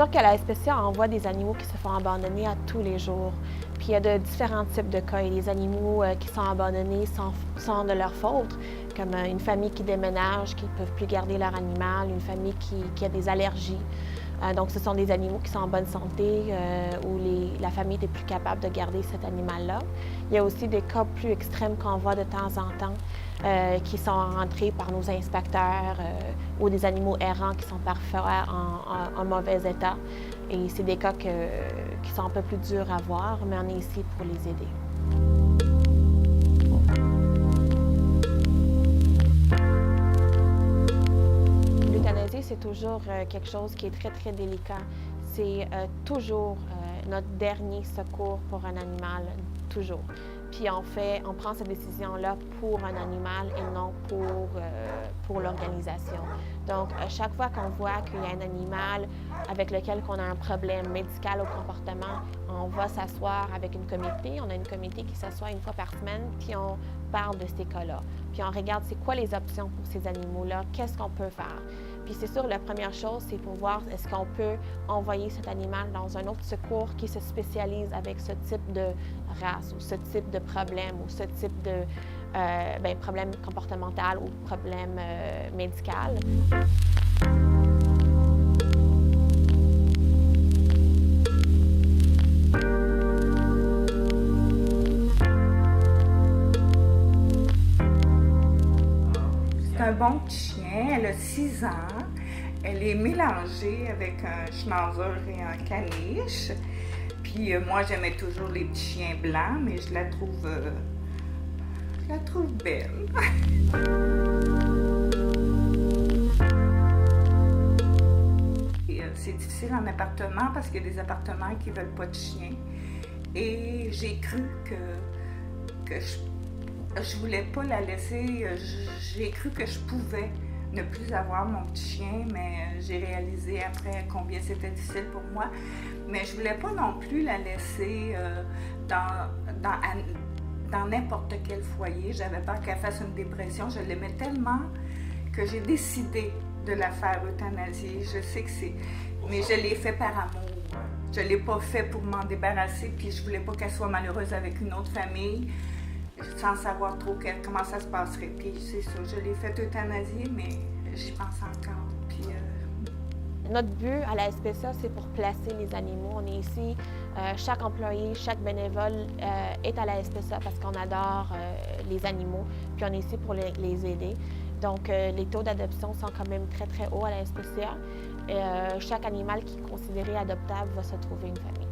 sûr que la SPCA envoie des animaux qui se font abandonner à tous les jours. Puis il y a de différents types de cas. Il y a des animaux qui sont abandonnés sans de leur faute, comme une famille qui déménage, qui ne peuvent plus garder leur animal, une famille qui a des allergies. Donc, ce sont des animaux qui sont en bonne santé, où la famille n'est plus capable de garder cet animal-là. Il y a aussi des cas plus extrêmes qu'on voit de temps en temps, qui sont rentrés par nos inspecteurs, ou des animaux errants qui sont parfois en mauvais état. Et c'est des cas qui sont un peu plus durs à voir, mais on est ici pour les aider. L'euthanasie, c'est toujours quelque chose qui est très, très délicat. C'est toujours notre dernier secours pour un animal, toujours. Puis on prend cette décision-là pour un animal et non pour l'organisation. Donc, chaque fois qu'on voit qu'il y a un animal avec lequel on a un problème médical ou comportement, on va s'asseoir avec une comité. On a une comité qui s'assoit une fois par semaine, puis on parle de ces cas-là. Puis on regarde c'est quoi les options pour ces animaux-là, qu'est-ce qu'on peut faire. Puis c'est sûr, la première chose, c'est pour voir est-ce qu'on peut envoyer cet animal dans un autre secours qui se spécialise avec ce type de race ou ce type de problème ou ce type de problème comportemental ou problème médical. C'est un bon petit chien, elle a 6 ans. Elle est mélangée avec un schnauzer et un caniche. Puis moi, j'aimais toujours les petits chiens blancs, mais je la trouve belle. C'est difficile en appartement parce qu'il y a des appartements qui ne veulent pas de chiens. Et j'ai cru que je voulais pas la laisser. J'ai cru que je pouvais ne plus avoir mon petit chien, mais j'ai réalisé après combien c'était difficile pour moi. Mais je voulais pas non plus la laisser dans n'importe quel foyer. J'avais peur qu'elle fasse une dépression. Je l'aimais tellement que j'ai décidé de la faire euthanasier. Je sais que c'est... Mais je l'ai fait par amour. Je l'ai pas fait pour m'en débarrasser, puis je voulais pas qu'elle soit malheureuse avec une autre famille, sans savoir trop comment ça se passerait. Puis c'est ça, je l'ai fait euthanasier, mais j'y pense encore. Puis, Notre but à la SPCA, c'est pour placer les animaux. On est ici, chaque employé, chaque bénévole est à la SPCA parce qu'on adore les animaux, puis on est ici pour les aider. Donc, les taux d'adoption sont quand même très, très hauts à la SPCA. Chaque animal qui est considéré adoptable va se trouver une famille.